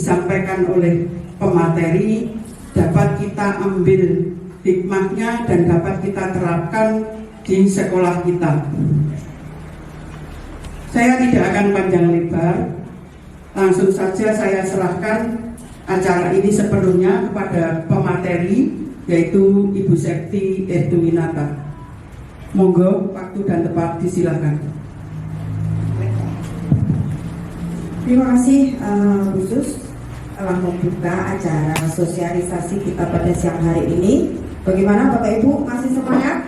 disampaikan oleh pemateri dapat kita ambil hikmahnya dan dapat kita terapkan di sekolah kita. Saya tidak akan panjang lebar, langsung saja saya serahkan acara ini sepenuhnya kepada pemateri, yaitu Ibu Sekti Edwinata. Monggo, waktu dan tempat disilakan. Terima kasih khusus telah membuka acara sosialisasi kita pada siang hari ini. Bagaimana Bapak Ibu, masih semangat?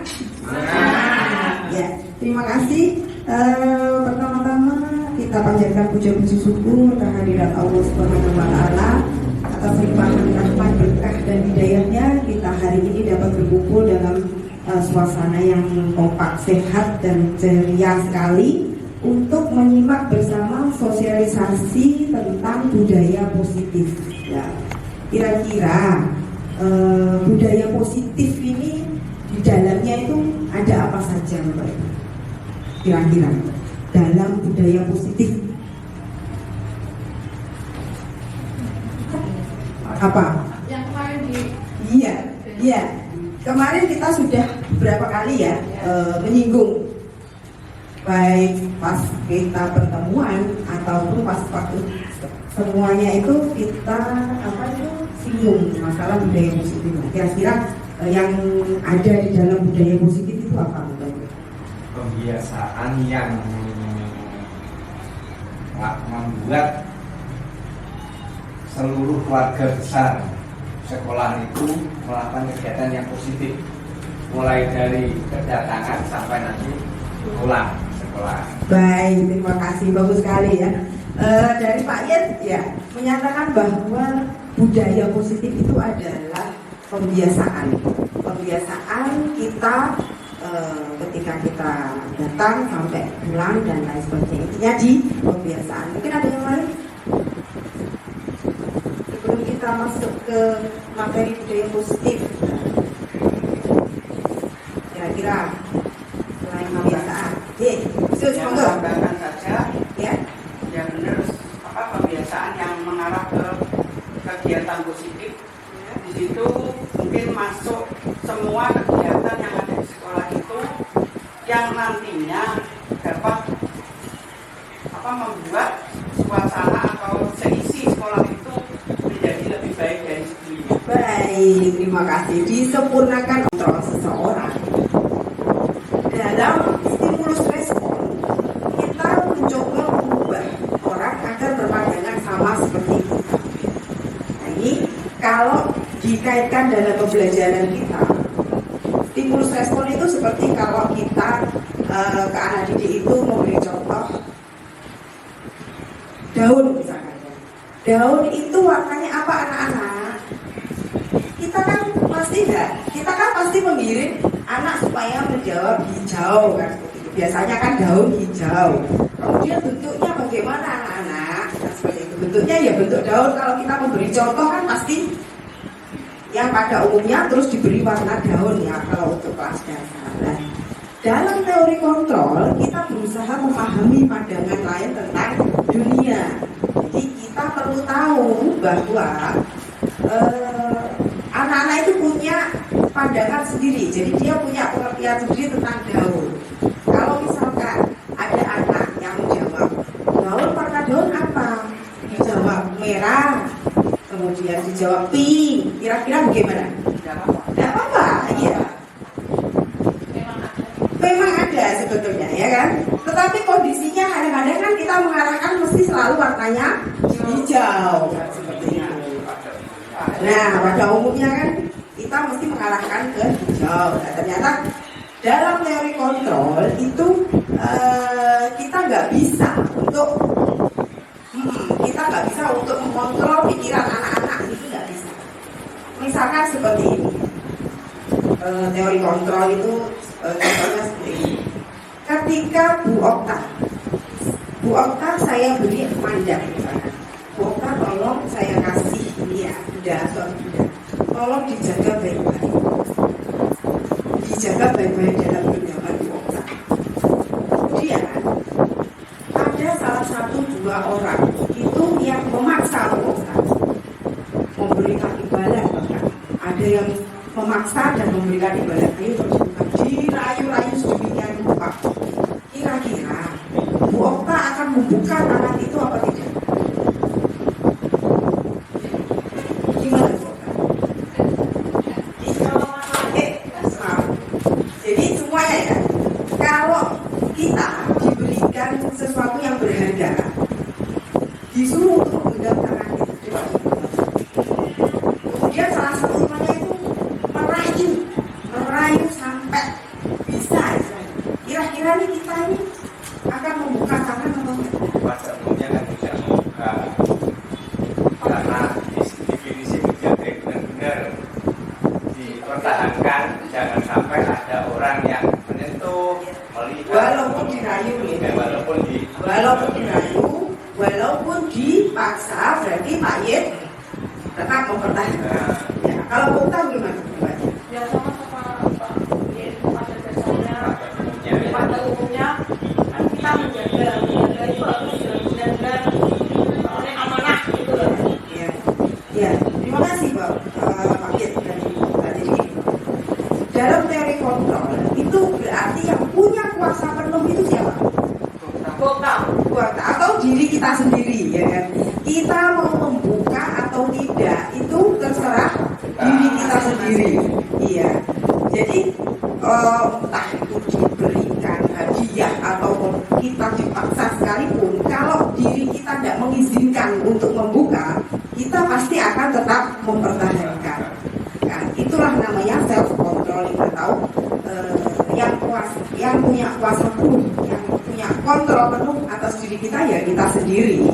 Ya, terima kasih. Pertama-tama kita panjatkan puja-puji syukur kehadirat Allah Subhanahu wa Ta'ala atas limpahan rahmat, berkah dan hidayahnya kita hari ini dapat berkumpul dalam suasana yang kompak, sehat dan ceria sekali untuk menyimak bersama sosialisasi tentang budaya positif. Ya, kira-kira budaya positif ini di dalamnya itu ada apa saja, Bapak Ibu? Kira-kira dalam budaya positif apa? Yang kemarin Iya. Kemarin kita sudah beberapa kali ya menyinggung, baik pas kita pertemuan ataupun pas waktu semuanya itu kita singgung masalah budaya positif. Kira-kira yang ada di dalam budaya positif itu apa? Pembiasaan yang membuat seluruh keluarga besar sekolah itu melakukan kegiatan yang positif, mulai dari kedatangan sampai nanti pulang sekolah. Baik, terima kasih, bagus sekali ya. Dari Pak Yen ya menyatakan bahwa budaya positif itu adalah pembiasaan kita ketika kita datang sampai pulang dan lain sebagainya. Intinya di pembiasaan. Mungkin ada yang lain? Sebelum kita masuk ke materi budaya positif, kira-kira selain pembiasaan, khusus yang monggo. tambahkan saja Ya, yang benar pembiasaan yang mengarah ke kegiatan positif. Di situ mungkin masuk semua kegiatan yang ada di sekolah itu yang nantinya dapat membuat suasana atau seisi sekolah itu menjadi lebih baik dari sebelumnya. baik, terima kasih. Disempurnakan kontrol seseorang dalam stimulus respon. Kita mencoba mengubah orang agar berpandangan sama seperti kita. Nah, ini kalau dikaitkan dalam pembelajaran kita, stimulus respon itu seperti kalau kita ke anak didik itu memberi contoh daun misalkan. Daun itu warnanya apa anak-anak? Kita kan pasti mengirim anak supaya menjawab hijau kan seperti itu. Biasanya kan daun hijau. Kemudian bentuknya bagaimana anak-anak? Nah, seperti itu. Bentuknya ya bentuk daun. Kalau kita memberi contoh kan pasti yang pada umumnya terus diberi warna daun ya kalau untuk kelas dasar. Nah, dalam teori kontrol kita berusaha memahami pandangan lain tentang dunia. Jadi kita perlu tahu bahwa anak-anak itu punya pandangan sendiri. Jadi dia punya pengertian sendiri tentang daun. Kalau misalkan ada anak yang menjawab, daun warna daun apa? Dijawab merah, kemudian dijawab pink. Kira-kira bagaimana? Tidak apa-apa, iya. Memang ada sebetulnya, ya kan? Tetapi kondisinya kadang-kadang kan kita mengarahkan mesti selalu warnanya hijau, seperti itu. Nah, pada umumnya kan kita mesti mengarahkan ke hijau. Nah, ternyata dalam teori kontrol itu kita nggak bisa untuk mengontrol pikiran anak-anak, itu nggak bisa. Misalkan seperti ini, teori kontrol itu contohnya seperti ini. Ketika Bu Okta saya beri mandat misalkan, Bu Okta tolong saya kasih ini ya, benda suatu benda, tolong dijaga baik-baik. Dijaga baik-baik dalam genggaman Bu Okta. Kemudian ada salah satu dua orang itu yang memaksa Bu Okta memberikan imbalan, bahkan ada yang memaksa dan memberikan imbalan. Ayo terjemahkan, dirayu-rayu sedemikian rupa. Kira-kira Bu Okta akan membuka tangan itu apa tidak? Gimana Bu Okta? Jadi semuanya ya, kalau kita diberikan sesuatu yang berharga, disuruh untuk menggenggam tangan itu, kemudian salah satu temannya itu merayu sampai bisa. Kira-kira nih kita ini akan membuka tangan atau enggak? Pada umumnya kan tidak membuka, karena definisi menjaga benar-benar dipertahankan, jangan sampai ada orang yang menyentuh, melihat, Walaupun dirayu ya. Walaupun dirayu, walaupun dipaksa, berarti Pak Yed tetap mempertahankan. Ya, kalau Bu Okta gimana? Ya sama pada dasarnya, pada umumnya kita menjaga itu harus benar-benar oleh amanah gitu loh. Ya, ya. Terima kasih Pak Yed dan Ibu. Jadi dalam teori kontrol itu berarti yang punya kuasa penuh itu siapa? Kuasa atau diri kita sendiri, ya kan? Kita mau membuka atau tidak itu terserah diri kita sendiri. Iya. Jadi entah itu diberikan hadiah ataupun kita dipaksa sekalipun, kalau diri kita tidak mengizinkan untuk membuka, kita pasti akan tetap mempertahankan. Nah, itulah namanya self controlling atau yang punya kuasa penuh, yang punya kontrol penuh atas diri kita, ya kita sendiri.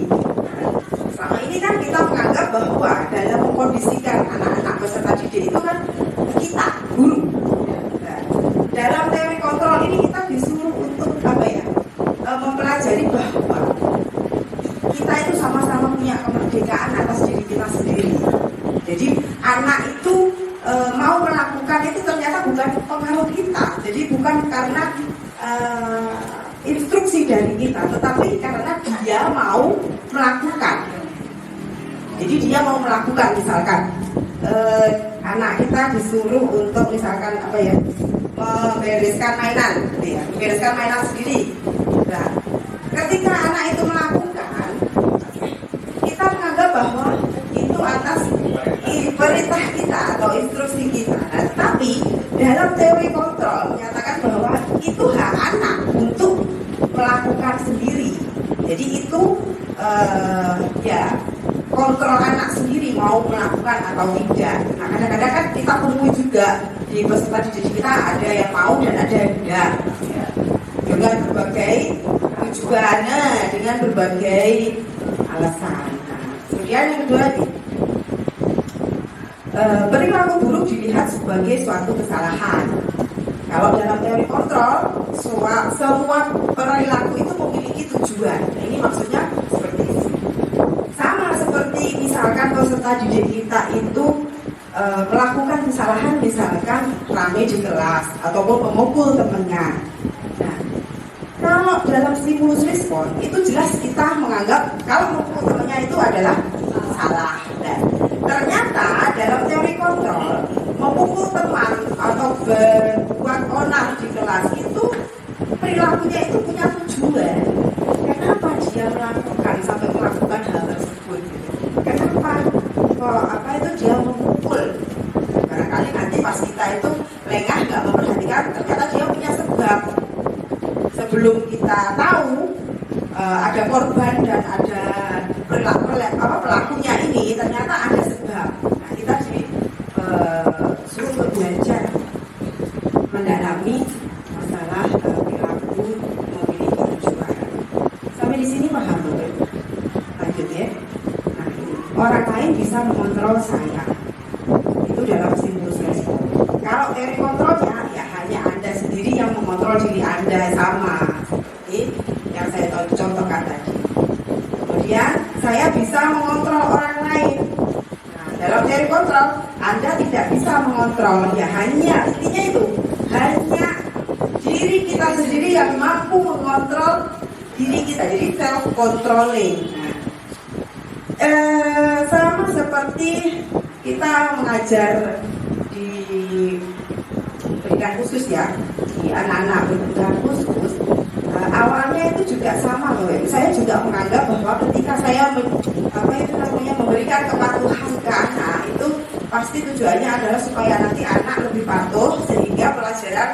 Selama ini kan kita menganggap bahwa dalam mengkondisikan anak-anak peserta didik itu kan kita guru. Nah, dalam teori kontrol ini kita disuruh untuk apa ya? Mempelajari bahwa kita itu sama-sama punya kemerdekaan atas diri kita sendiri. Jadi anak itu mau melakukan itu ternyata bukan pengaruh kita. Jadi bukan karena instruksi dari kita, tetapi karena dia mau melakukan. Jadi dia mau melakukan, misalkan anak kita disuruh untuk misalkan apa ya, membereskan mainan, gitu ya, membereskan mainan sendiri. Nah, ketika anak itu melakukan, kita menganggap bahwa itu atas perintah kita atau instruksi kita. Nah, tetapi dalam teori kontrol menyatakan bahwa itu hak anak untuk melakukan sendiri. Jadi itu ya kontrol anak sendiri mau melakukan atau tidak. Nah, kadang-kadang kan kita temui juga di peserta didik kita ada yang mau dan ada yang tidak. Ya. Dengan berbagai tujuan, dengan berbagai alasan. Nah, kemudian yang kedua nih, perilaku buruk dilihat sebagai suatu kesalahan. Kalau dalam teori kontrol, semua perilaku itu memiliki tujuan. Nah, ini maksudnya seperti ini. Sama seperti misalkan peserta didik kita itu melakukan kesalahan, misalkan rame di kelas ataupun memukul temannya. Nah, kalau dalam stimulus respon itu jelas kita menganggap kalau memukul temannya itu adalah salah. Dan ternyata dalam teori kontrol memukul teman atau berbuat onar di kelas itu perilakunya itu punya tujuan. Kenapa dia melakukan sampai melakukan hal tersebut? Kenapa dia memukul? Barangkali nanti pas kita itu lengah nggak memperhatikan, ternyata dia punya sebab. Sebelum kita tahu ada korban dan ada pelakunya ini, ternyata ada sebab. Nah, kita disuruh belajar mendalami masalah perilaku memiliki tujuan. Sampai di sini paham betul? Lanjut ya. Nah, orang lain bisa mengontrol saya. Itu dalam stimulus respon. Kalau teori kontrolnya ya hanya Anda sendiri yang mengontrol diri Anda, sama seperti yang saya contohkan tadi. Kemudian saya bisa mengontrol orang lain. Nah, dalam teori kontrol Anda tidak bisa mengontrol, ya hanya intinya itu hanya diri kita sendiri yang mampu mengontrol diri kita, jadi self controlling. Sama seperti kita mengajar di pendidikan khusus ya, di anak-anak pendidikan khusus. Awalnya itu juga sama loh. Saya juga menganggap bahwa ketika saya memberikan kepatuhan ke anak itu pasti tujuannya adalah supaya nanti anak lebih patuh sehingga pelajaran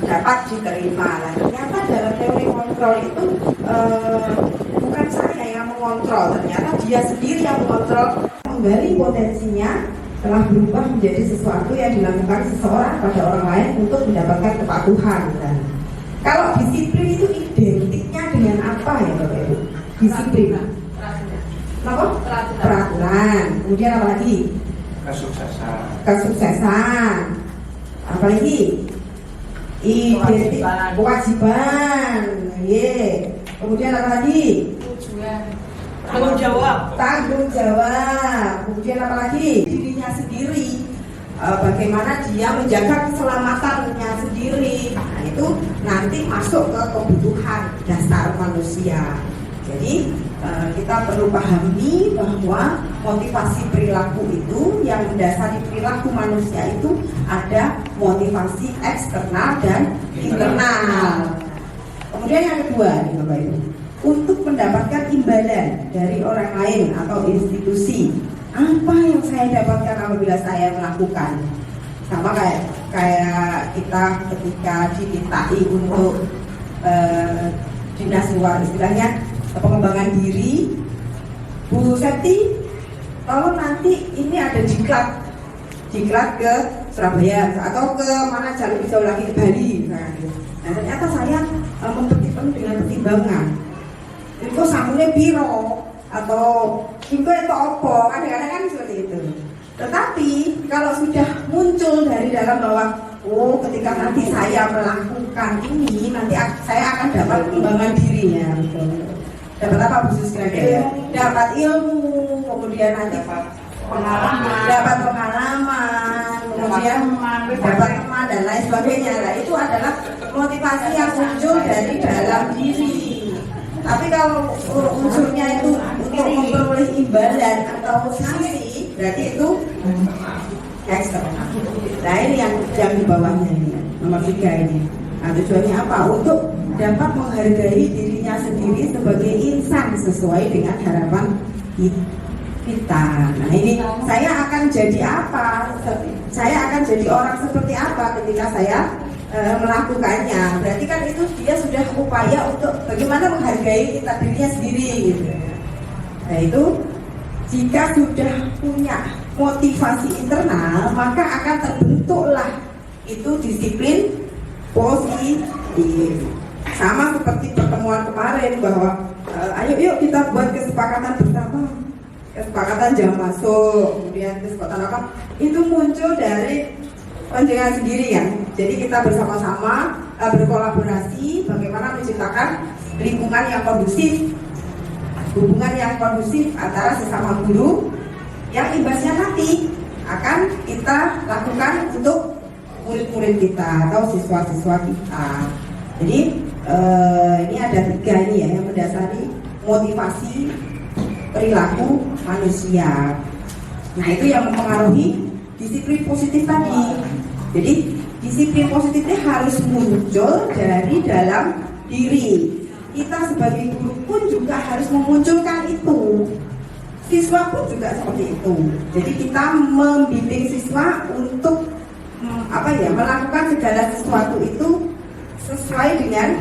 dapat diterima. Nah, ternyata dalam teori kontrol itu bukan saya yang mengontrol, ternyata dia sendiri yang mengontrol. Kembali potensinya telah berubah menjadi sesuatu yang dilakukan seseorang pada orang lain untuk mendapatkan kepatuhan. Dan kalau disiplin itu identiknya dengan apa ya Bapak Ibu? Disiplin. Apa? Peraturan. Kemudian apa lagi? Kesuksesan. Apalagi? Identik. Kewajiban. Kemudian apa lagi? Tanggung jawab. Kemudian apa lagi? Dirinya sendiri. Bagaimana dia menjaga keselamatannya sendiri. Nah, itu nanti masuk ke kebutuhan dasar manusia. Jadi kita perlu pahami bahwa motivasi perilaku itu yang mendasari perilaku manusia itu ada motivasi eksternal dan internal. Kemudian yang kedua nih Bapak Ibu, untuk mendapatkan imbalan dari orang lain atau institusi, apa yang saya dapatkan apabila saya melakukan? Sama kayak kita ketika dimintai untuk dinas luar, istilahnya pengembangan diri. Bu Septi, tolong nanti ini ada diklat ke Surabaya atau ke mana jalur jauh lagi ke Bali. Nah, ternyata saya mempertimbangkan dengan pertimbangan. Itu samune piro atau itu opo, kadang-kadang kan seperti itu. Tetapi kalau sudah muncul dari dalam bahwa ketika nanti saya melakukan ini, nanti saya akan dapat pengembangan dirinya. Dapat apa khusus kira-kira? Dapat ilmu, kemudian nanti dapat pengalaman, kemudian dapat teman dan lain sebagainya. Nah, itu adalah motivasi yang muncul dari dalam diri. Tapi kalau unsurnya itu untuk memperoleh imbalan atau sanksi, berarti itu eksternal. Nah, ini yang di bawahnya ini, nomor 3 ini. Nah, tujuannya apa? Untuk dapat menghargai dirinya sendiri sebagai insan sesuai dengan harapan kita. Nah, ini saya akan jadi apa? Saya akan jadi orang seperti apa ketika saya melakukannya? Berarti kan itu dia sudah upaya untuk bagaimana menghargai kita dirinya sendiri gitu. Nah, itu jika sudah punya motivasi internal, maka akan terbentuklah itu disiplin positif. Sama seperti pertemuan kemarin bahwa ayo yuk kita buat kesepakatan bersama, kesepakatan jam masuk, kemudian kesepakatan apa itu muncul dari panjangan sendiri kan. Jadi kita bersama-sama berkolaborasi bagaimana menciptakan lingkungan yang kondusif, hubungan yang kondusif antara sesama guru yang imbasnya nanti akan kita lakukan untuk murid-murid kita atau siswa-siswa kita. Jadi ini ada 3 ini ya yang mendasari motivasi perilaku manusia. Nah itu yang mempengaruhi disiplin positif tadi. Jadi disiplin positifnya harus muncul dari dalam diri. Kita sebagai guru pun juga harus memunculkan itu. Siswa pun juga seperti itu. Jadi kita membimbing siswa untuk melakukan segala sesuatu itu sesuai dengan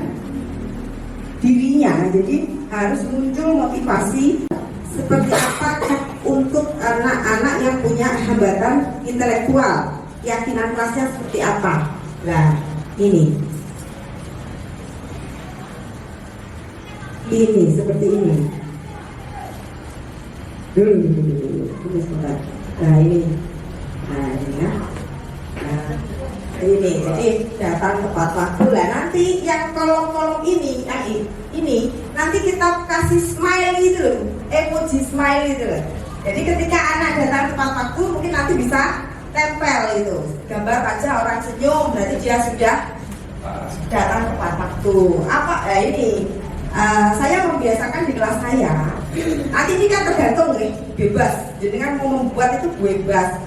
dirinya. Jadi harus muncul motivasi seperti apa untuk anak-anak yang punya hambatan intelektual, keyakinan kelasnya seperti apa. Nah ini seperti ini. Ini sebentar. Nah ini ya. Ini jadi datang tepat waktu lah. Nanti yang kolom-kolom ini nanti kita kasih smile itu loh, emoji smile itu loh. Jadi ketika anak datang tepat waktu mungkin nanti bisa tempel itu gambar aja orang senyum, berarti dia sudah datang tepat waktu. Saya membiasakan di kelas saya. Nanti ini kan tergantung bebas. Jadi kan mau membuat itu bebas.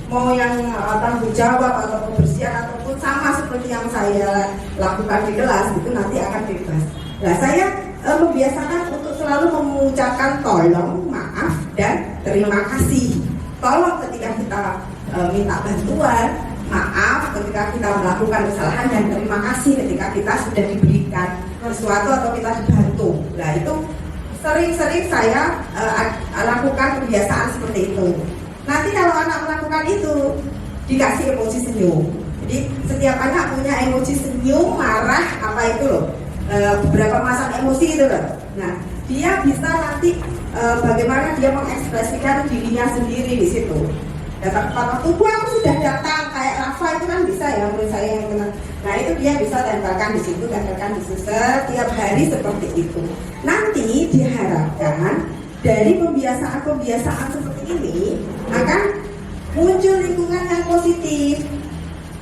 Mau yang tanggung jawab atau kebersihan ataupun sama seperti yang saya lakukan di kelas itu nanti akan bebas. Nah saya membiasakan untuk selalu mengucapkan tolong, maaf dan terima kasih. Tolong ketika kita minta bantuan, maaf ketika kita melakukan kesalahan, dan terima kasih ketika kita sudah diberikan sesuatu atau kita dibantu. Nah itu sering-sering saya lakukan kebiasaan seperti itu. Nanti kalau anak melakukan itu dikasih emoji senyum. Jadi setiap anak punya emoji senyum, marah, apa itu loh, beberapa pasang emosi itu loh. Nah dia bisa nanti bagaimana dia mengekspresikan dirinya sendiri di situ. Datang tepat waktu, aku sudah datang, kayak Rafa itu kan bisa ya menurut saya yang kenal. Nah itu dia bisa tempelkan di situ, tempelkan di situ setiap hari seperti itu. Nanti diharapkan dari pembiasaan-pembiasaan seperti ini akan muncul lingkungan yang positif.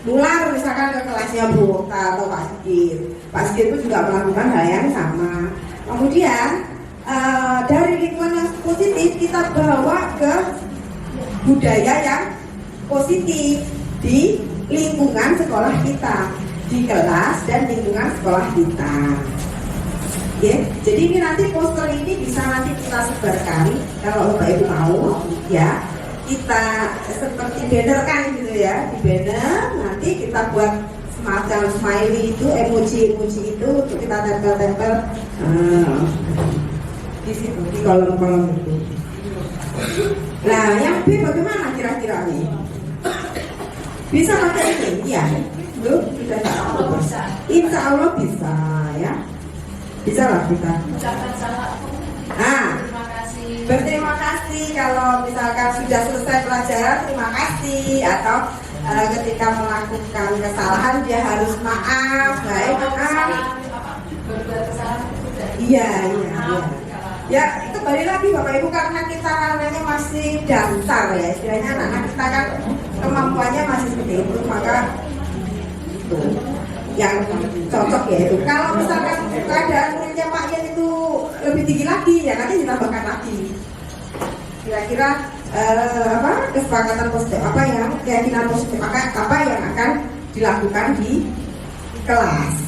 Nular misalkan ke kelasnya Bu Okta atau Pak Sigit. Pak Sigit itu juga melakukan hal yang sama. Kemudian dari lingkungan yang positif kita bawa ke budaya yang positif di lingkungan sekolah kita, di kelas dan lingkungan sekolah kita. Ya, jadi ini nanti poster ini bisa nanti kita sebarkan kalau Bapak Ibu mau, ya kita seperti banner kan gitu ya, di banner nanti kita buat semacam smiley itu, emoji itu untuk kita tempel-tempel di situ di kolom-kolom itu. Nah, yang B bagaimana kira-kira nih? Bisa pakai ini? Iya, belum kita tahu. Insya Allah bisa ya. Bisa lah kita. Ucapan salam. Terima kasih. Berterima kasih kalau misalkan sudah selesai pelajaran, terima kasih. Atau ketika melakukan kesalahan dia harus maaf, maaf. Berbuat kesalahan itu Iya. Ya itu balik lagi Bapak Ibu, karena kita namanya masih dasar ya, istilahnya anak-anak kita kan kemampuannya masih seperti itu, maka itu yang cocok ya itu. Kalau misalkan keadaan muridnya Pak Ian itu lebih tinggi lagi ya nanti ditambahkan lagi. Kira-kira kesepakatan positif apa yang keyakinan positif apa yang akan dilakukan di kelas.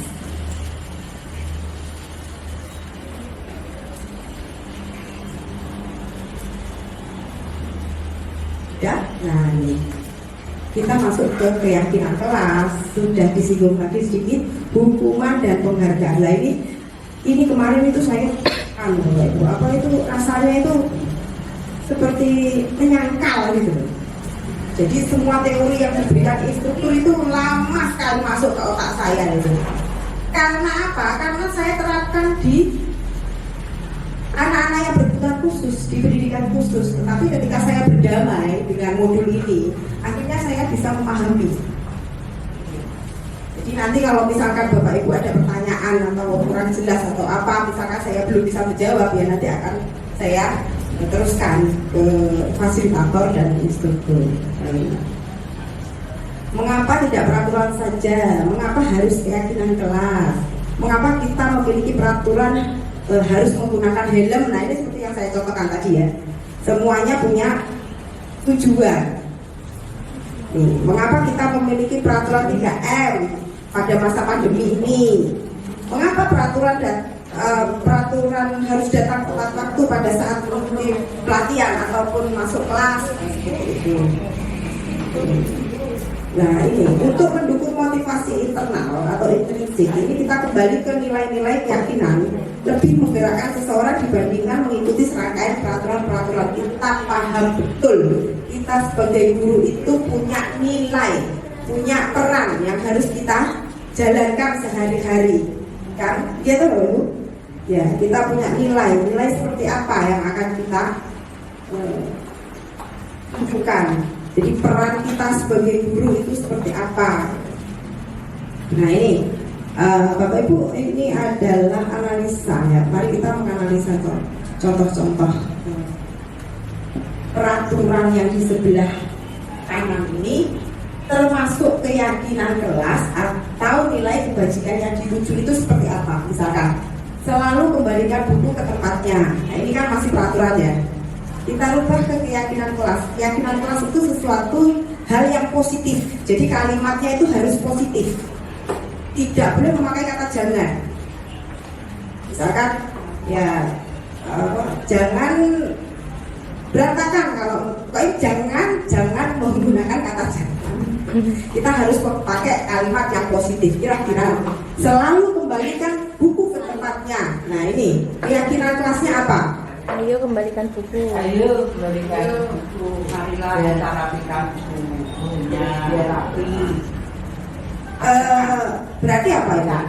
Ya, nah ini kita masuk ke keyakinan kelas, sudah disinggung tadi sedikit hukuman dan penghargaan. Nah ini kemarin itu saya itu rasanya itu seperti menyangkal gitu. Jadi semua teori yang diberikan instruktur itu lama sekali masuk ke otak saya itu. Karena apa? Karena saya terapkan di anak-anak yang berkebutuhan khusus, di pendidikan khusus. Tetapi ketika saya berdamai dengan modul ini, akhirnya saya bisa memahami. Jadi nanti kalau misalkan Bapak Ibu ada pertanyaan atau kurang jelas atau apa, misalkan saya belum bisa menjawab, ya nanti akan saya teruskan ke fasilitator dan instruktur. Mengapa tidak peraturan saja? Mengapa harus keyakinan kelas? Mengapa kita memiliki peraturan harus menggunakan helm? Nah, ini seperti yang saya contohkan tadi ya. Semuanya punya tujuan. Mengapa kita memiliki peraturan 3M pada masa pandemi ini? Mengapa peraturan harus datang tepat waktu pada saat mengikuti pelatihan ataupun masuk kelas? Nah, ini untuk mendukung motivasi internal atau intrinsik, ini kita kembali ke nilai-nilai keyakinan lebih menggerakkan seseorang dibandingkan mengikuti serangkaian peraturan-peraturan. Kita paham betul kita sebagai guru itu punya nilai, punya peran yang harus kita jalankan sehari-hari, kan? Gitu loh, Bu. Ya, kita punya nilai seperti apa yang akan kita tunjukkan. Jadi peran kita sebagai guru itu seperti apa? Nah, ini Bapak Ibu, ini adalah analisa ya. Mari kita menganalisa contoh-contoh peraturan yang di sebelah kanan ini, termasuk keyakinan kelas atau nilai kebajikan yang dituju itu seperti apa. Misalkan selalu kembalikan buku ke tempatnya. Nah, ini kan masih peraturan ya. Kita rubah ke keyakinan kelas. Keyakinan kelas itu sesuatu hal yang positif. Jadi kalimatnya itu harus positif. Tidak boleh memakai kata jangan. Misalkan ya jangan berantakan, kalau jangan menggunakan kata jangan. Kita harus pakai kalimat yang positif. Kira-kira selalu kembalikan buku ke tempatnya. Nah, ini keyakinan kelasnya apa? Ayo kembalikan buku. Ayo kembalikan buku. Marilah kita rapikan bukunya. Biar rapi. Berarti apa ya?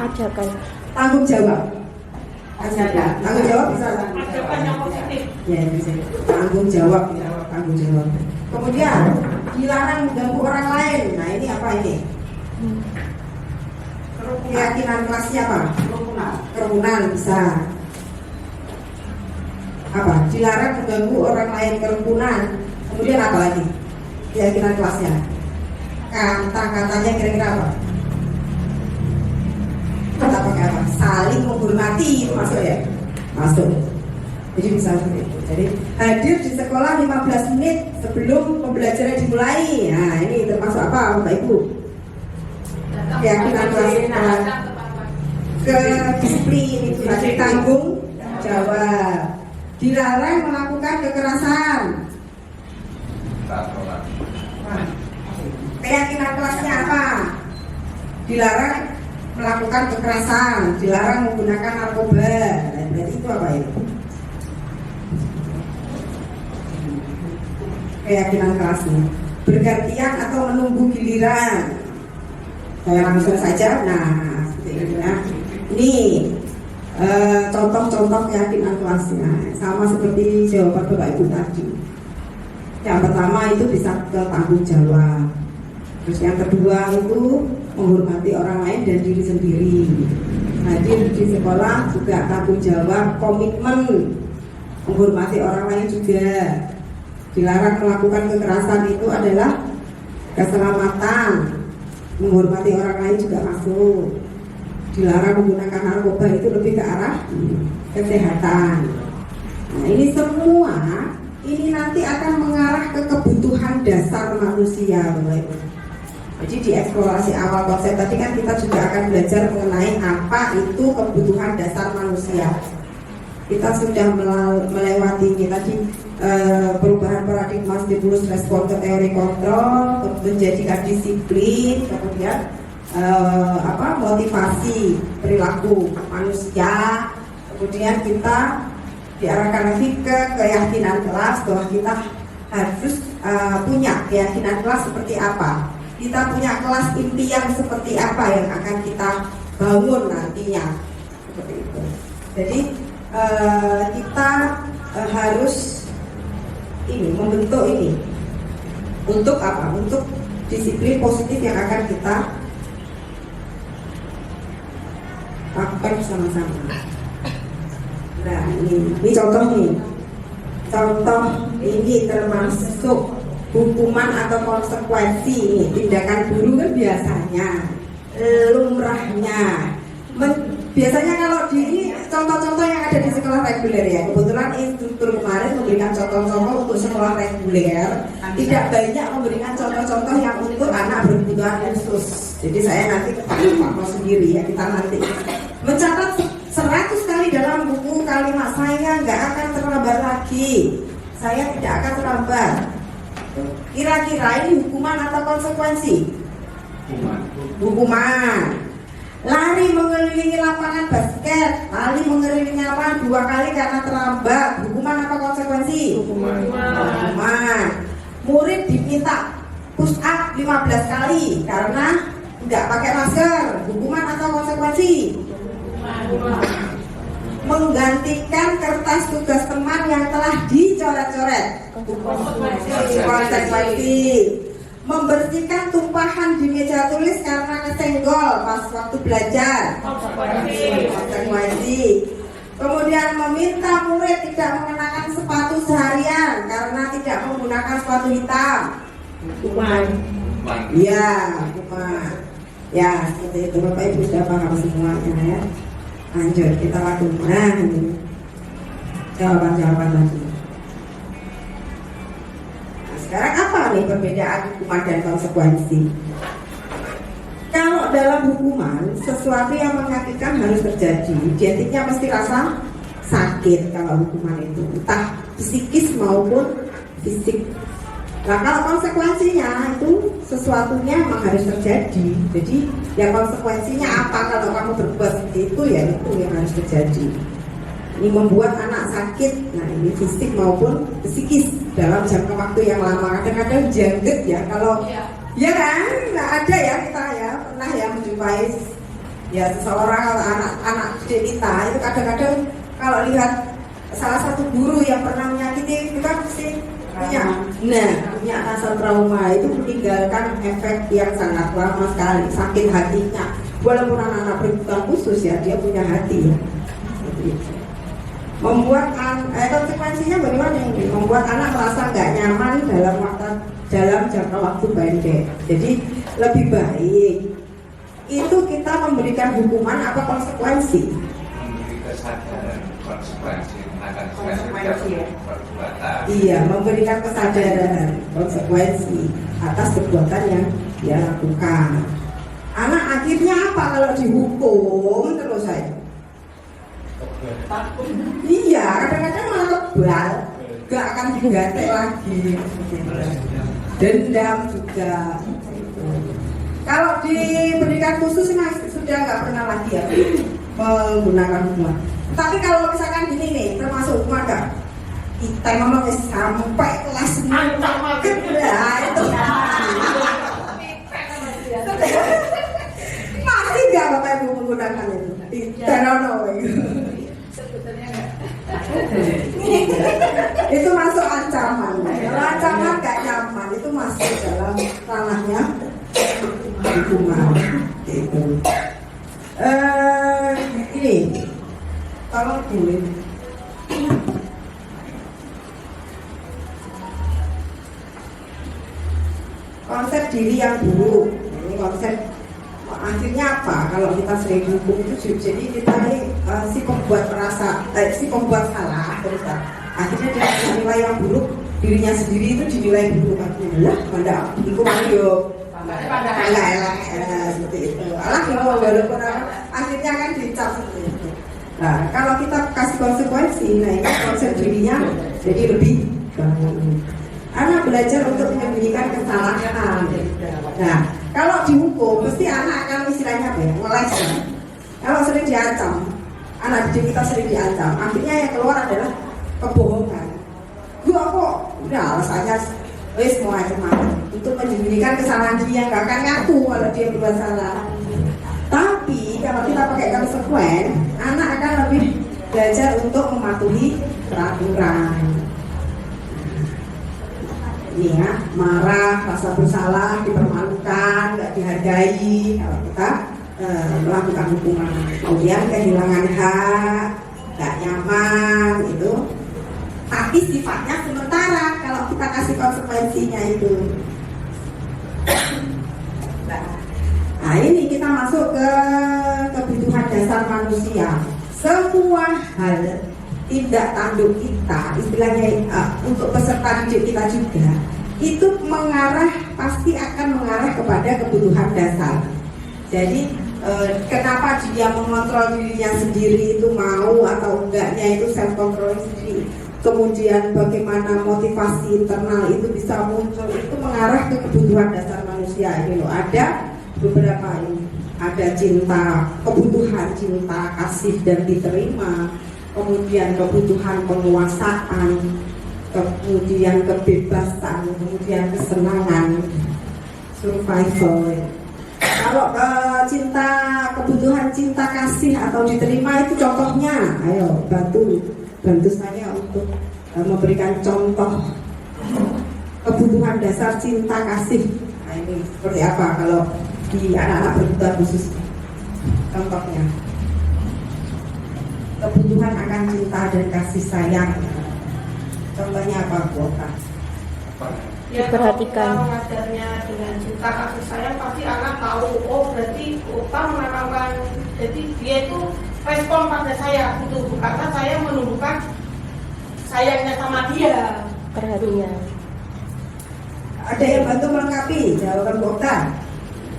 Ajakan. Tanggung jawab. Ajakan. Tanggung jawab bisa. Ajakan yang positif. Ya, bisa. Tanggung jawab. Ya. Tanggung jawab. Kemudian dilarang mengganggu orang lain. Nah, ini apa ini? Keyakinan kelasnya apa? Kerukunan bisa. Apa? Dilarang mengganggu orang lain, kerukunan. Kemudian apa lagi? Keyakinan kelasnya. Kata-katanya kira-kira apa? Kata pakai apa? Saling menghormati itu masuk ya? Masuk. Jadi bisa seperti itu. Jadi hadir di sekolah 15 menit sebelum pembelajaran dimulai. Nah, ini termasuk apa, Bapak Ibu? Keyakinan kelas ke disiplin itu tadi, tanggung jawab. Dilarang melakukan kekerasan. Keyakinan kelasnya apa? Dilarang melakukan kekerasan, dilarang menggunakan narkoba. Nah, berarti itu apa itu? Keyakinan kelasnya. Bergantian atau menunggu giliran. Saya langsung saja. Nah, seperti itu ya. Ini contoh-contoh keyakinan kelasnya sama seperti jawaban Bapak Ibu tadi. Yang pertama itu bisa ke tanggung jawab. Terus yang kedua itu menghormati orang lain dan diri sendiri. Hadir di sekolah juga tanggung jawab, komitmen menghormati orang lain juga. Dilarang melakukan kekerasan itu adalah keselamatan. Menghormati orang lain juga masuk. Dilarang menggunakan narkoba itu lebih ke arah kesehatan. Nah, ini semua ini nanti akan mengarah ke kebutuhan dasar manusia. Jadi di eksplorasi awal konsep tadi kan kita juga akan belajar mengenai apa itu kebutuhan dasar manusia. Kita sudah melewati tadi perubahan paradigma stimulus respon ke teori kontrol, menjadikan disiplin, kemudian motivasi perilaku manusia. Kemudian kita diarahkan lagi ke keyakinan kelas bahwa kita harus punya keyakinan kelas seperti apa. Kita punya kelas impian seperti apa yang akan kita bangun nantinya. Seperti itu. Jadi kita harus membentuk ini untuk apa? Untuk disiplin positif yang akan kita lakukan bersama-sama. Nah, ini contoh nih. contoh ini termasuk hukuman atau konsekuensi ini. Tindakan guru kan biasanya, lumrahnya, biasanya kalau di contoh-contoh yang ada di sekolah reguler ya, kebetulan instruktur kemarin memberikan contoh-contoh untuk sekolah reguler, tidak banyak memberikan contoh-contoh yang untuk anak berkebutuhan khusus. Jadi saya nanti Pak sendiri ya, kita nanti mencatat 100 kali dalam buku kalimat saya nggak akan terlambat lagi, saya tidak akan terlambat. Kira-kira ini hukuman atau konsekuensi? Hukuman. Lari mengelilingi lapangan basket, lari mengelilingi lapangan 2 kali karena terlambat, hukuman apa konsekuensi? Hukuman. Murid diminta push up 15 kali karena nggak pakai masker, hukuman atau konsekuensi? Menggantikan kertas tugas teman yang telah dicoret-coret, konsekuensi. Membersihkan tumpahan di meja tulis karena kesenggol pas waktu belajar, konsekuensi. Kemudian meminta murid tidak mengenakan sepatu seharian karena tidak menggunakan sepatu hitam, hukuman. Ya, hukuman. Ya, seperti itu. Bapak Ibu sudah paham semuanya ya. Lanjut, kita lakukan jawaban-jawaban lagi. Sekarang apa nih perbedaan hukuman dan konsekuensi? Kalau dalam hukuman, sesuatu yang menyakitkan harus terjadi, identiknya mesti rasa sakit kalau hukuman itu, entah psikis maupun fisik. Nah kalau konsekuensinya itu sesuatunya memang harus terjadi. Jadi ya konsekuensinya apa kalau kamu berbuat seperti itu, ya itu yang harus terjadi. Ini membuat anak sakit, nah ini fisik maupun psikis dalam jangka waktu yang lama. Kadang-kadang janggut ya kalau ya kan, nggak ada ya kita ya pernah ya menjumpai ya seseorang atau anak didik kita itu kadang-kadang kalau lihat salah satu guru yang pernah menyakiti kita pasti punya rasa trauma, itu meninggalkan efek yang sangat lama sekali, sakit hatinya. Walaupun anak-anak berkebutuhan khusus ya dia punya hati ya. Membuat konsekuensinya bagaimana ini? Membuat anak merasa nggak nyaman dalam jangka waktu pendek. Jadi lebih baik itu kita memberikan hukuman apa konsekuensi? Memberi kesadaran konsekuensi Ya? perbuatan. Iya, memberikan kesadaran konsekuensi atas perbuatan yang dia lakukan. Anak akhirnya apa kalau dihukum terus saya? Iya, kadang-kadang malah kebal, gak akan diganti lagi. Dendam juga. Kalau di pendidikan khusus sudah nggak pernah lagi ya menggunakan hukuman. Tapi kalau misalkan gini nih, termasuk hukuman nggak? Kita ngomong sampai kelas 6 itu masih nggak Bapak Ibu menggunakan itu? Tidak itu masuk ancaman. Kalau ancaman gak nyaman itu masuk dalam ranahnya hukuman. Itu. Ini kalau boleh. Konsep diri yang buruk. Ini konsep akhirnya apa? Kalau kita sering hukum itu jadi kita ini si pembuat salah terus akhirnya dia dinilai yang buruk, dirinya sendiri itu dinilai buruk. Alhamdulillah, pada hukuman yo seperti itu. Walaupun akhirnya kan dicap seperti itu. Nah, kalau kita kasih konsekuensi, nah ini konsep dirinya jadi lebih bangun. Anak belajar untuk menyembunyikan kesalahan. Nah, kalau dihukum, mesti anak akan istilahnya apa ya? Ngeles. Kalau sering diancam, anak didik kita sering diancam, akhirnya yang keluar adalah kebohongan. Gua kok udah alasannya wis mau macam-macam untuk menyembunyikan kesalahan dia, nggak akan ngaku kalau dia berbuat salah. Tapi kalau kita pakai konsekuen, anak akan lebih belajar untuk mematuhi peraturan. Ini ya, marah, rasa bersalah, dipermalukan, nggak dihargai kalau kita melakukan hukuman. Kemudian kehilangan hak, nggak nyaman, itu tapi sifatnya sementara kalau kita kasih konsekuensinya itu. Nah ini kita masuk ke kebutuhan dasar manusia. Semua hal tindak tanduk kita, istilahnya untuk peserta didik kita juga, itu pasti akan mengarah kepada kebutuhan dasar. Jadi kenapa dia mengontrol dirinya sendiri itu mau atau enggaknya itu self control sendiri. Kemudian bagaimana motivasi internal itu bisa muncul, itu mengarah ke kebutuhan dasar manusia ini loh. Ada beberapa ini, ada cinta, kebutuhan cinta, kasih dan diterima, kemudian kebutuhan penguasaan, kemudian kebebasan, kemudian kesenangan, survival. Kalau cinta, kebutuhan cinta kasih atau diterima itu contohnya, ayo bantu saya untuk memberikan contoh kebutuhan dasar cinta kasih. Nah ini seperti apa kalau di anak-anak berkebutuhan khusus? Contohnya kebutuhan akan cinta dan kasih sayang. Contohnya apa, Bu Oka? Ya, Diperhatikan. kalau kita mengajarnya dengan cinta kasih sayang, pasti anak tahu, oh berarti Oka menanamkan, jadi dia itu respon pada saya, gitu, karena saya menunjukkan sayangnya sama dia. Perhatian. Ada yang bantu melengkapi jawaban Bu Oka?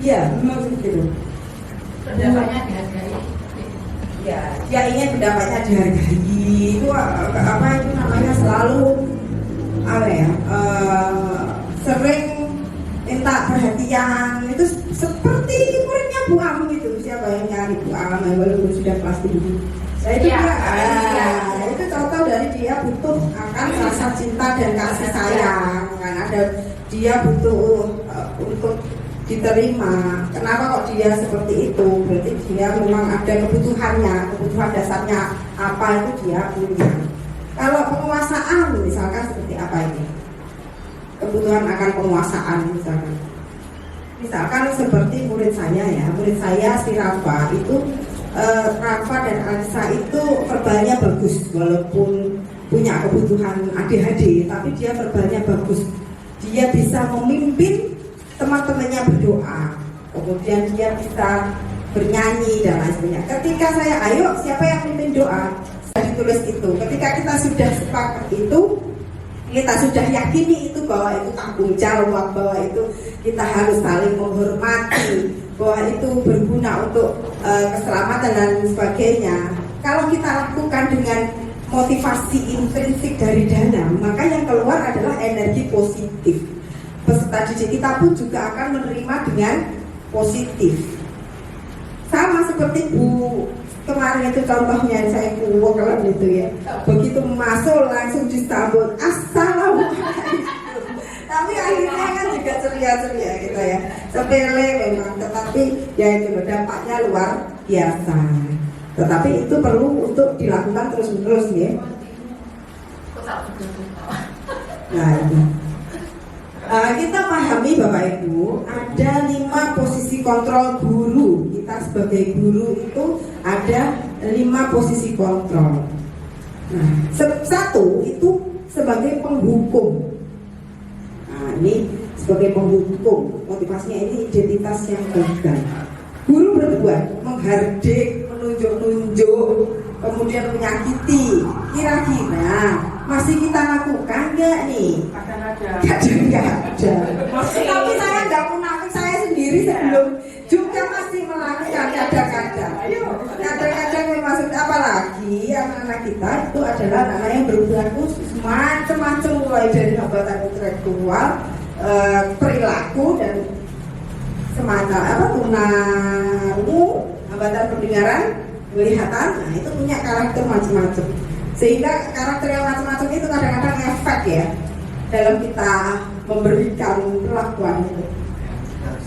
Iya, memang begitu. Pendapatnya dihargai. Ya, dia ingin pendapatnya dihargai. Itu apa itu namanya, selalu sering minta perhatian. Itu seperti muridnya Bu Am gitu. Siapa yang nyari Bu Am walaupun sudah kelas tinggi. Nah, itu itu contoh dari dia butuh akan rasa cinta dan kasih sayang. Kan ada dia butuh untuk diterima. Kenapa kok dia seperti itu? Berarti dia memang ada kebutuhannya, kebutuhan dasarnya apa itu dia punya. Kalau penguasaan misalkan seperti apa ini? Kebutuhan akan penguasaan misalkan seperti murid saya ya, murid saya si Rafa itu, Rafa dan Alisa itu verbalnya bagus walaupun punya kebutuhan ADHD, tapi dia verbalnya bagus. Dia bisa memimpin teman-temannya berdoa, kemudian dia bisa bernyanyi dan lain sebagainya. Ketika saya, ayo siapa yang memimpin doa? Saya ditulis itu. Ketika kita sudah sepakat itu, kita sudah yakini itu bahwa itu tanggung jawab, bahwa itu kita harus saling menghormati, bahwa itu berguna untuk keselamatan dan sebagainya. Kalau kita lakukan dengan motivasi intrinsik dari dalam, maka yang keluar adalah energi positif. Peserta didik kita pun juga akan menerima dengan positif. Sama seperti Bu kemarin itu contohnya saya kalau itu ya. Begitu masuk langsung disambut assalamualaikum. Tapi akhirnya kan juga ceria-ceria gitu ya. Sepele memang, tetapi ya itu dampaknya luar biasa. Tetapi itu perlu untuk dilakukan terus-menerus ya. Nah itu. Kita pahami Bapak Ibu, ada 5 posisi kontrol guru. Kita sebagai guru itu ada 5 posisi kontrol. Nah, satu itu sebagai penghukum. Nah, ini sebagai penghukum. Motivasinya ini identitas yang gagal. Guru berbuat menghardik, menunjuk-nunjuk, kemudian menyakiti. Kira-kira masih kita lakukan nggak nih? Kadang nggak ada. Tapi saya nggak munafik, saya sendiri sebelum juga masih melakukan kadang-kadang. Kadang-kadang maksud apalagi anak-anak kita itu adalah anak yang berhubungan khusus, macam-macam mulai dari hambatan intelektual, perilaku dan semacam tunarungu, hambatan pendengaran, penglihatan. Nah itu punya karakter macam-macam. Sehingga karakter yang macam-macam itu kadang-kadang efek ya dalam kita memberikan perlakuan itu.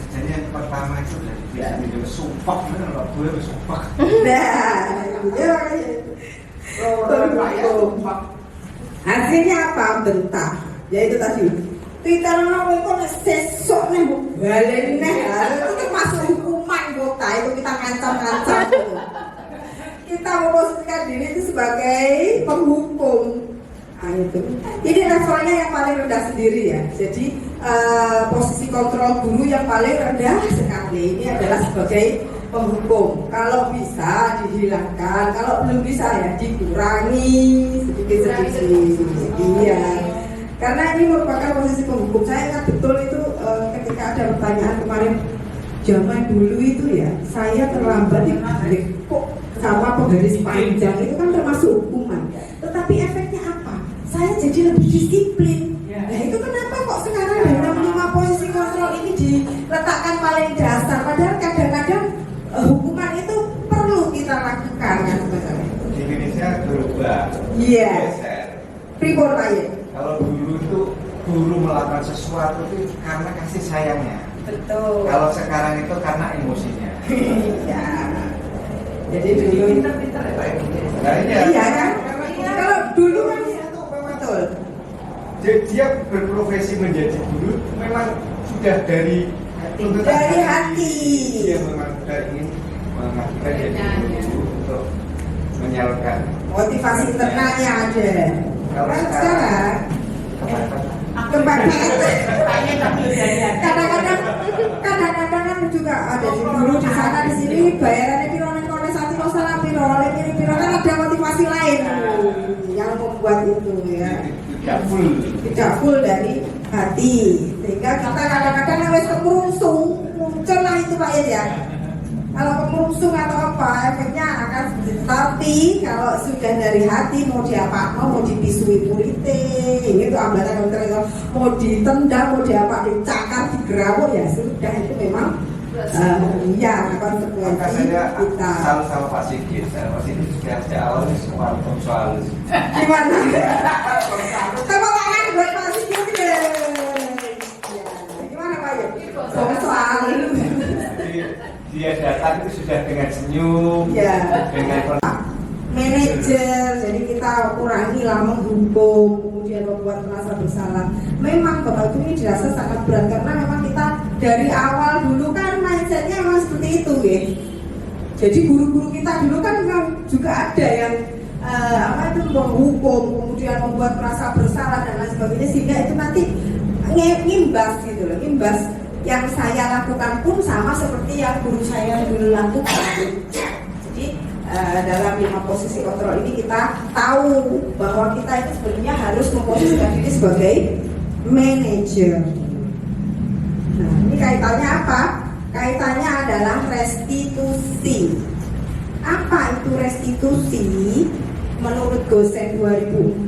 Jadi yang pertama itu dari dia sumpah, kalau gue bersumpah. Nah, ya hasilnya apa? Bentar. Ya itu tadi. Kita mau itu sesok nih balen nih, itu termasuk hukuman kota itu kita ngancam-ngancam itu. Kita memposisikan diri itu sebagai penghukum. Ayo, itu. Ini levelnya yang paling rendah sendiri ya. Jadi posisi kontrol guru yang paling rendah sekali ini adalah sebagai penghukum. Kalau bisa dihilangkan, kalau belum bisa ya dikurangi sedikit. Iya. Karena ini merupakan posisi penghukum. Saya ingat betul itu ketika ada pertanyaan kemarin, zaman dulu itu ya saya terlambat di kok sama penggaris panjang itu kan termasuk hukuman. Tetapi efeknya apa? Saya jadi lebih disiplin. Nah itu kenapa kok sekarang dalam 5 posisi kontrol ini diletakkan paling dasar? Padahal kadang-kadang hukuman itu perlu kita lakukan kan sebenarnya. Di Indonesia berubah. Iya. Geser. Pripor Pak. Kalau dulu itu guru melakukan sesuatu itu karena kasih sayangnya. Betul. Kalau sekarang itu karena emosinya. Iya. Jadi dulu Pinter-pinter ya Pak Ibu. Nah, iya kan? Kalau dulu kan betul. Dia berprofesi menjadi guru memang sudah dari hati. Dia memang sudah ingin menghasilkan jadi guru untuk menyalurkan Motivasi internalnya ada. Kalau Kan sekarang kembali Tanya kadang-kadang kan juga ada di guru di sana di sini bayarannya piro satu salah piro kan ada motivasi lain yang membuat itu ya tidak full dari hati sehingga kita kadang-kadang harus kemerungsung muncul lah itu Pak ya. Kalau kemerungsung atau apa efeknya akan tapi kalau sudah dari hati mau diapa mau dipisui kulite ini tuh ambatan mau ditendang mau diapa dicakar digerawut ya sudah itu memang ya konsekuensi kita. Salah sama Pak Sigit sudah sejak awal ini soal Gimana? Tepuk tangan buat Pak Sigit deh. Gimana Pak Yuk? Soal dia datang itu sudah dengan senyum, dengan manajer, jadi kita kurangi lah menghukum, kemudian membuat merasa bersalah. Memang Bapak Ibu ini dirasa sangat berat karena memang kita dari awal dulu kan mindsetnya memang seperti itu ya. Jadi guru-guru kita dulu kan memang juga ada yang menghukum, kemudian membuat merasa bersalah dan lain sebagainya sehingga itu nanti ngimbas gitu loh, ngimbas yang saya lakukan pun sama seperti yang guru saya dulu lakukan. Jadi dalam 5 posisi kontrol ini kita tahu bahwa kita itu sebenarnya harus memposisikan diri sebagai manajer. Nah, ini kaitannya apa? Kaitannya adalah restitusi. Apa itu restitusi? Menurut Gosen 2004,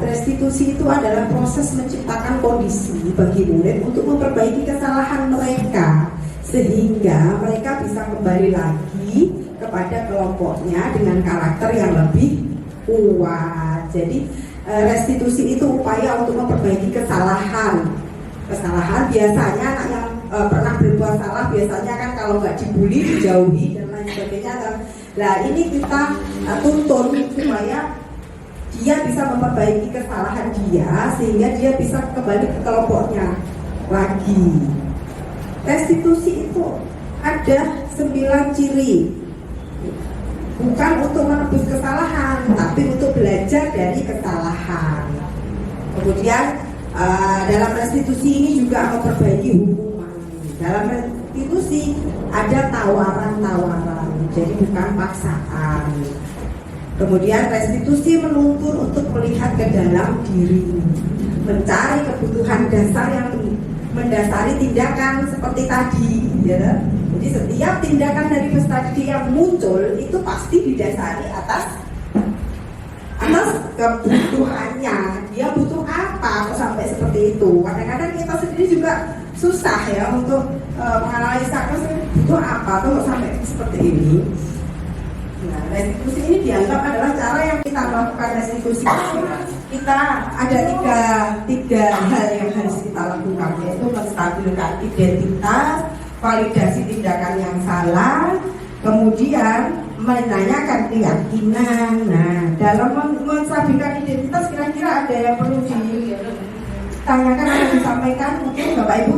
restitusi itu adalah proses menciptakan kondisi bagi murid untuk memperbaiki kesalahan mereka sehingga mereka bisa kembali lagi kepada kelompoknya dengan karakter yang lebih kuat. Jadi restitusi itu upaya untuk memperbaiki kesalahan. Kesalahan biasanya anak yang pernah berbuat salah biasanya kan kalau nggak dibully dijauhi dan lain sebagainya. Nah ini kita tuntun supaya dia bisa memperbaiki kesalahan dia sehingga dia bisa kembali ke kelompoknya lagi. Restitusi itu ada 9 ciri. Bukan untuk menebus kesalahan, tapi untuk belajar dari kesalahan. Kemudian dalam restitusi ini juga memperbaiki hukuman. Dalam restitusi ada tawaran-tawaran, jadi bukan paksaan. Kemudian restitusi menuntun untuk melihat ke dalam diri, mencari kebutuhan dasar yang mendasari tindakan seperti tadi, ya. Jadi setiap tindakan dari peserta didik yang muncul itu pasti didasari atas kebutuhannya. Dia butuh apa kok sampai seperti itu. Kadang-kadang kita sendiri juga susah ya untuk menganalisa butuh apa kok sampai seperti ini. Nah, restitusi ini dianggap adalah cara yang kita melakukan restitusi. Kita ada tiga hal yang harus kita lakukan, yaitu menstabilkan identitas, validasi tindakan yang salah, kemudian menanyakan keyakinan. Nah, dalam menstabilkan identitas kira-kira ada yang perlu ditanyakan atau disampaikan mungkin Bapak Ibu?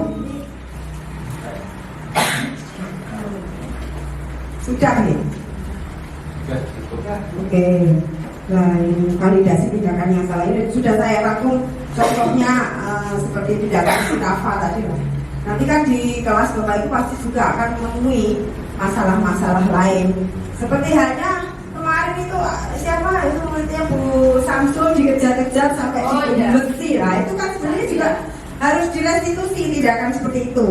Sudah nih? Oke. validasi tindakan yang salah ini sudah saya rangkum contohnya seperti tindakan Mustafa tadi lah. Nanti kan di kelas Bapak Ibu pasti juga akan menemui masalah-masalah lain. Seperti halnya kemarin itu siapa itu muridnya Bu Samsul dikejar-kejar sampai besi lah. Itu kan sebenarnya juga harus direstitusi tindakan seperti itu.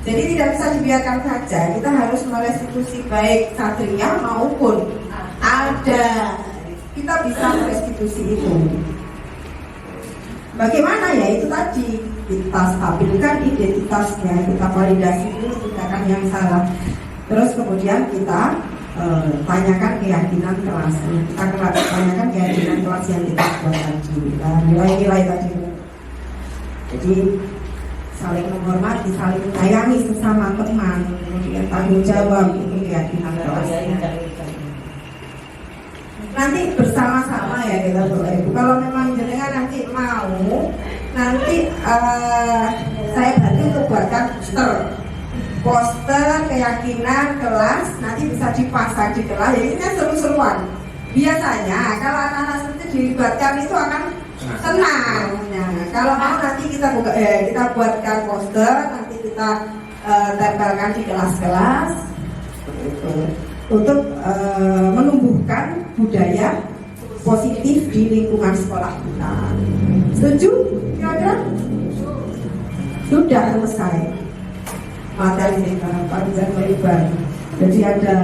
Jadi tidak bisa dibiarkan saja. Kita harus merestitusi baik satria maupun ada. Kita bisa merestitusi itu. Bagaimana ya itu tadi kita stabilkan identitasnya, kita validasi dulu tindakan yang salah. Terus kemudian kita tanyakan keyakinan kelas. Kita tanyakan keyakinan kelas yang kita buat tadi. Nilai-nilai tadi. Jadi saling menghormati, saling menyayangi sesama teman, kemudian tanggung jawab itu keyakinan kelas. Nanti bersama-sama ya kita Bapak Ibu. Kalau memang jenengan nanti mau, nanti saya bantu untuk buatkan poster keyakinan kelas, nanti bisa dipasang di kelas. Jadi ini seru-seruan. Biasanya kalau anak-anak seperti dibuatkan itu akan senang. Nah, kalau mau nanti kita buatkan poster, nanti kita tempelkan di kelas-kelas untuk menumbuhkan budaya positif di lingkungan sekolah kita. Setuju? Kira-kira? Sudah selesai materi panjang lebar. Jadi ada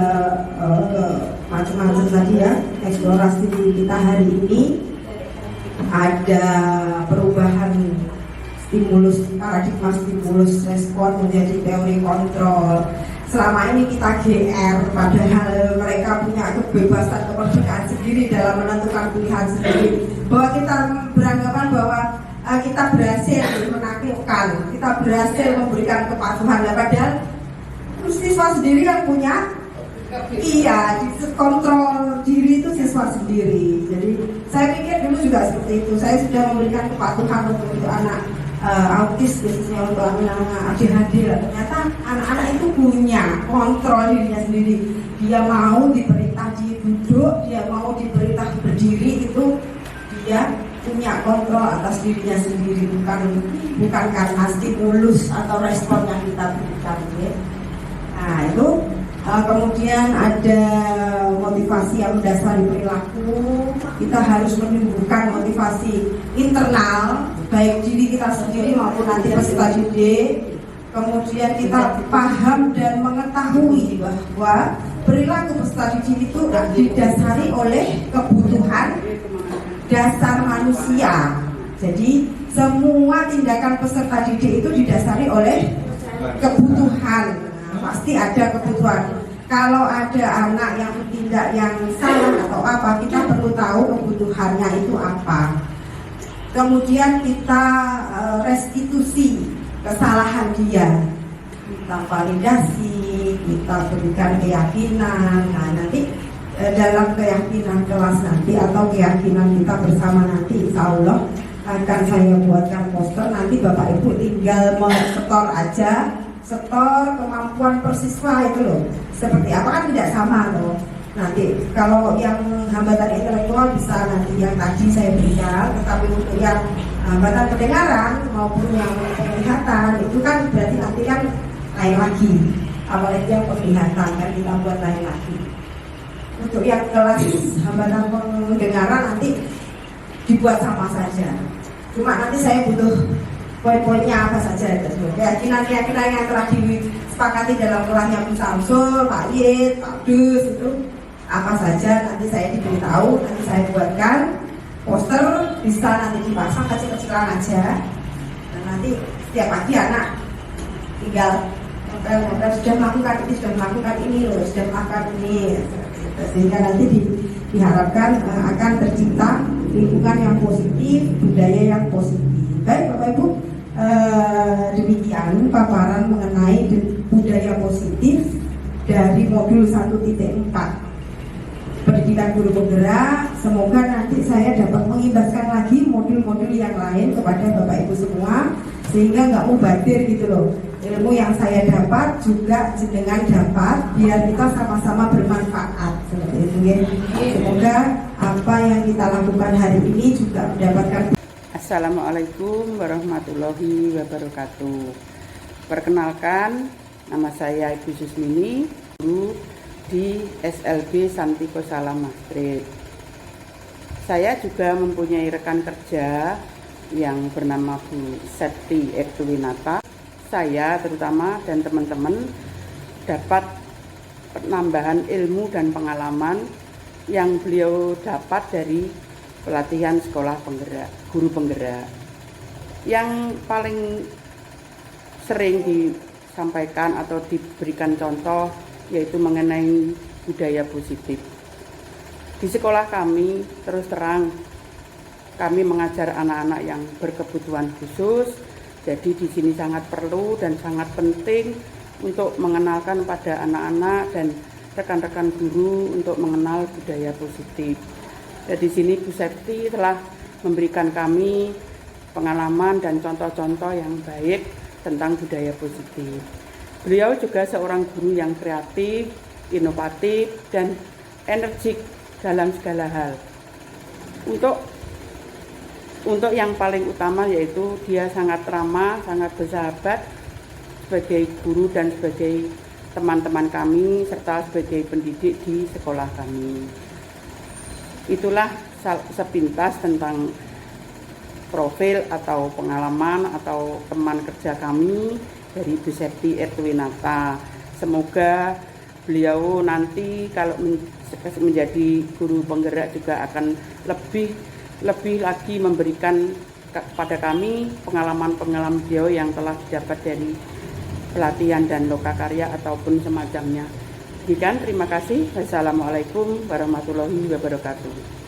macam-macam tadi ya eksplorasi kita hari ini. Ada perubahan stimulus, paradigma stimulus respon menjadi teori kontrol. Selama ini kita GR, padahal mereka punya kebebasan, kemerdekaan sendiri dalam menentukan pilihan sendiri. Bahwa kita beranggapan bahwa kita berhasil menaklukkan, kita berhasil memberikan kepatuhan. Padahal siswa sendiri yang punya, iya, kontrol diri itu siswa sendiri. Jadi saya pikir dulu juga seperti itu. Saya sudah memberikan kepatuhan untuk anak autis, khususnya untuk anak-anak ADHD. Ternyata anak-anak itu punya kontrol dirinya sendiri. Dia mau diperintah duduk, dia mau diperintah berdiri, itu dia punya kontrol atas dirinya sendiri, bukan karena stimulus atau respon yang kita berikan. Ya. Nah itu kemudian ada motivasi yang mendasari perilaku. Kita harus menumbuhkan motivasi internal, baik diri kita sendiri maupun nanti peserta didik. Kemudian kita paham dan mengetahui bahwa perilaku peserta didik itu didasari oleh kebutuhan dasar manusia. Jadi semua tindakan peserta didik itu didasari oleh kebutuhan. Pasti ada kebutuhan. Kalau ada anak yang bertindak yang salah atau apa, kita perlu tahu kebutuhannya itu apa. Kemudian kita restitusi kesalahan dia. Kita validasi, kita berikan keyakinan. Nah nanti dalam keyakinan kelas nanti atau keyakinan kita bersama nanti, insya Allah akan saya buatkan poster. Nanti Bapak Ibu tinggal setor aja. Setor kemampuan persiswa itu loh, seperti apa kan tidak sama loh. Nanti kalau yang hambatan intelektual bisa nanti yang tadi saya berikan, tetapi untuk yang hambatan pendengaran maupun yang penglihatan itu kan berarti nanti kan lain lagi. Apalagi yang penglihatan kan kita buat lain lagi. Untuk yang kelas hambatan pendengaran nanti dibuat sama saja. Cuma nanti saya butuh poin-poinnya apa saja, keyakinan-keyakinan yang telah disepakati dalam kelasnya Bu Samsul, Pak Yid, Pak Dus itu apa saja nanti saya diberitahu, nanti saya buatkan poster, bisa nanti dipasang kecil-kecilan aja. Dan nanti setiap pagi anak tinggal sudah melakukan ini, sudah melakukan ini loh, sudah melakukan ini, sehingga nanti diharapkan akan tercipta lingkungan yang positif, budaya yang positif. Baik Bapak Ibu, demikian paparan mengenai budaya positif dari modul 1.4. pendidikan guru penggerak. Semoga nanti saya dapat mengimbaskan lagi modul-modul yang lain kepada Bapak Ibu semua, sehingga nggak mubadir gitu loh. Ilmu yang saya dapat juga jenengan dapat, biar kita sama-sama bermanfaat seperti itu ya. Semoga apa yang kita lakukan hari ini juga mendapatkan. Assalamualaikum warahmatullahi wabarakatuh. Perkenalkan, nama saya Ibu Susmini, guru di SLB Santiko Salam Street. Saya juga mempunyai rekan kerja yang bernama Bu Septi Ertuwinata. Saya terutama dan teman-teman dapat penambahan ilmu dan pengalaman yang beliau dapat dari pelatihan sekolah penggerak, guru penggerak. Yang paling sering disampaikan atau diberikan contoh yaitu mengenai budaya positif. Di sekolah kami terus terang kami mengajar anak-anak yang berkebutuhan khusus. Jadi di sini sangat perlu dan sangat penting untuk mengenalkan pada anak-anak dan rekan-rekan guru untuk mengenal budaya positif. Dan di sini Bu Septi telah memberikan kami pengalaman dan contoh-contoh yang baik tentang budaya positif. Beliau juga seorang guru yang kreatif, inovatif, dan energik dalam segala hal. Untuk yang paling utama yaitu dia sangat ramah, sangat bersahabat sebagai guru dan sebagai teman-teman kami serta sebagai pendidik di sekolah kami. Itulah sepintas tentang profil atau pengalaman atau teman kerja kami dari Bu Septi Ertuwinata. Semoga beliau nanti kalau menjadi guru penggerak juga akan lebih lagi memberikan kepada kami pengalaman-pengalaman beliau yang telah didapat dari pelatihan dan lokakarya ataupun semacamnya. Demikian, terima kasih. Wassalamualaikum warahmatullahi wabarakatuh.